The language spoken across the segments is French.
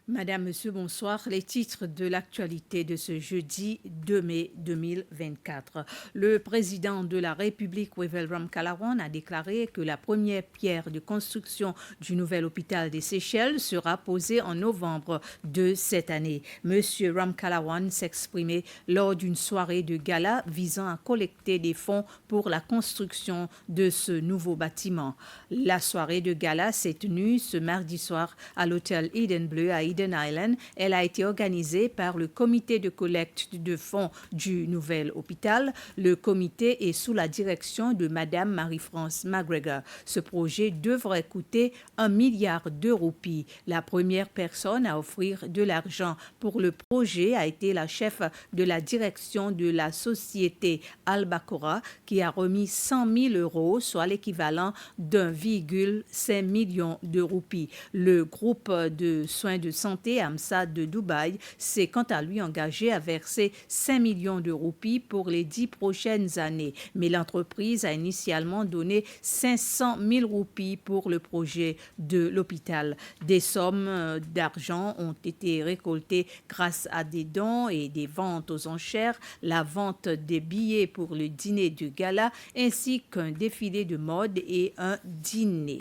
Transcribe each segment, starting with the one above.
Madame, Monsieur, bonsoir. Les titres de l'actualité de ce jeudi 2 mai 2024. Le président de la République, Wavel Ramkalawan, a déclaré que la première pierre de construction du nouvel hôpital des Seychelles sera posée en novembre de cette année. Monsieur Ramkalawan s'exprimait lors d'une soirée de gala visant à collecter des fonds pour la construction de ce nouveau bâtiment. La soirée de gala s'est tenue ce mardi soir à l'hôtel Eden Bleu à Eden Island. Elle a été organisée par le comité de collecte de fonds du nouvel hôpital. Le comité est sous la direction de Madame Marie-France McGregor. Ce projet devrait coûter 1 milliard de roupies. La première personne à offrir de l'argent pour le projet a été la chef de la direction de la société Albacora qui a remis 100 000 euros, soit l'équivalent d'1,5 million de roupies. Le groupe de soins de santé AMSA de Dubaï s'est quant à lui engagé à verser 5 millions de roupies pour les 10 prochaines années. Mais l'entreprise a initialement donné 500 000 roupies pour le projet de l'hôpital. Des sommes d'argent ont été récoltées grâce à des dons et des ventes aux enchères, la vente des billets pour le dîner de gala ainsi qu'un défilé de mode et un dîner.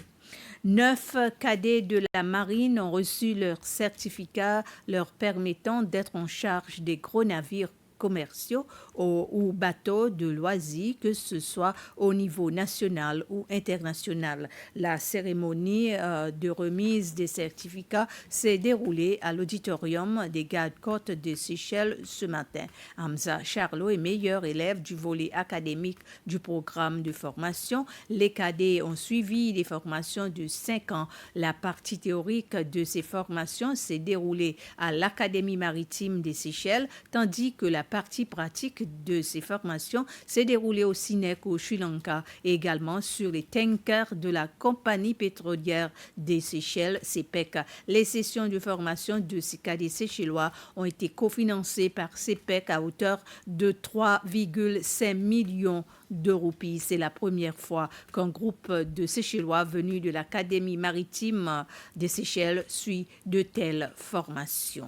9 cadets de la marine ont reçu leur certificat leur permettant d'être en charge des gros navires commerciaux ou bateaux de loisirs, que ce soit au niveau national ou international. La cérémonie de remise des certificats s'est déroulée à l'auditorium des gardes-côtes de Seychelles ce matin. Hamza Charlot est meilleur élève du volet académique du programme de formation. Les cadets ont suivi des formations de 5 ans. La partie théorique de ces formations s'est déroulée à l'Académie maritime des Seychelles, tandis que la partie pratique de ces formations s'est déroulée au SINEC au Sri Lanka et également sur les tankers de la compagnie pétrolière des Seychelles, CPEC. Les sessions de formation de ces cadets séchellois ont été cofinancées par CPEC à hauteur de 3,5 millions de roupies. C'est la première fois qu'un groupe de Seychellois venus de l'Académie maritime des Seychelles suit de telles formations.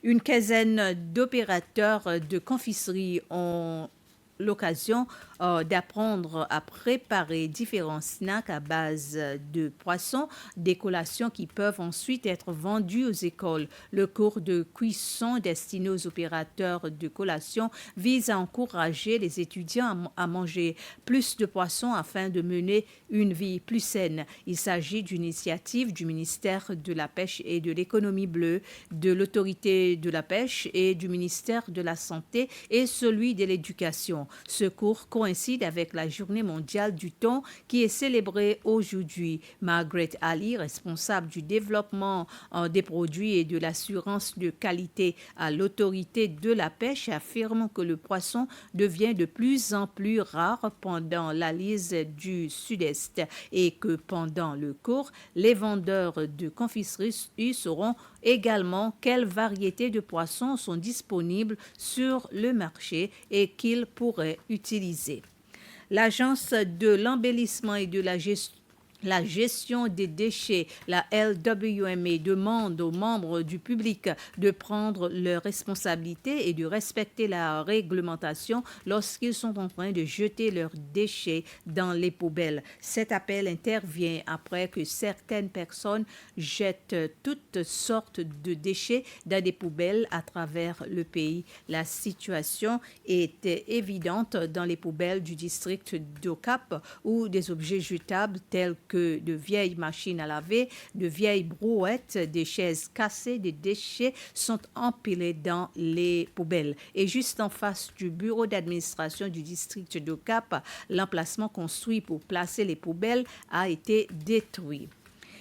Une quinzaine d'opérateurs de confiserie ont l'occasion d'apprendre à préparer différents snacks à base de poissons, des collations qui peuvent ensuite être vendues aux écoles. Le cours de cuisson destiné aux opérateurs de collations vise à encourager les étudiants à manger plus de poissons afin de mener une vie plus saine. Il s'agit d'une initiative du ministère de la Pêche et de l'Économie bleue, de l'Autorité de la pêche et du ministère de la Santé et celui de l'Éducation. Ce cours coïncide avec la Journée mondiale du thon qui est célébrée aujourd'hui. Margaret Ali, responsable du développement des produits et de l'assurance de qualité à l'Autorité de la pêche, affirme que le poisson devient de plus en plus rare pendant la lise du Sud-Est et que pendant le cours, les vendeurs de confiserie sauront également quelles variétés de poissons sont disponibles sur le marché et qu'ils pourraient utiliser. L'Agence de l'embellissement et de la gestion des déchets, la LWMA, demande aux membres du public de prendre leurs responsabilités et de respecter la réglementation lorsqu'ils sont en train de jeter leurs déchets dans les poubelles. Cet appel intervient après que certaines personnes jettent toutes sortes de déchets dans des poubelles à travers le pays. La situation est évidente dans les poubelles du district d'Okap où des objets jetables tels que de vieilles machines à laver, de vieilles brouettes, des chaises cassées, des déchets sont empilés dans les poubelles. Et juste en face du bureau d'administration du district de Cap, l'emplacement construit pour placer les poubelles a été détruit.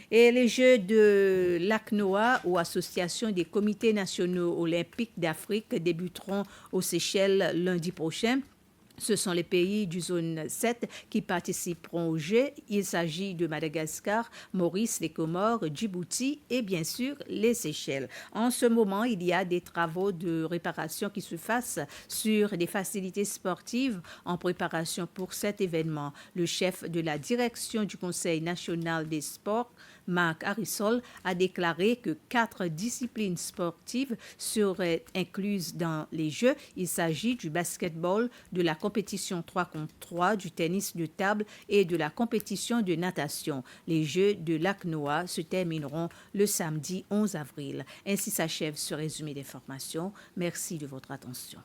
Et les Jeux de l'ACNOA, ou Association des comités nationaux olympiques d'Afrique, débuteront aux Seychelles lundi prochain. Ce sont les pays du zone 7 qui participeront aux Jeux. Il s'agit de Madagascar, Maurice, les Comores, Djibouti et bien sûr les Seychelles. En ce moment, il y a des travaux de réparation qui se fassent sur des facilités sportives en préparation pour cet événement. Le chef de la direction du Conseil national des sports, Marc Harrisol, a déclaré que 4 disciplines sportives seraient incluses dans les Jeux. Il s'agit du basketball, de la compétition 3 contre 3, du tennis de table et de la compétition de natation. Les Jeux de Lac-Noix se termineront le samedi 11 avril. Ainsi s'achève ce résumé d'informations. Merci de votre attention.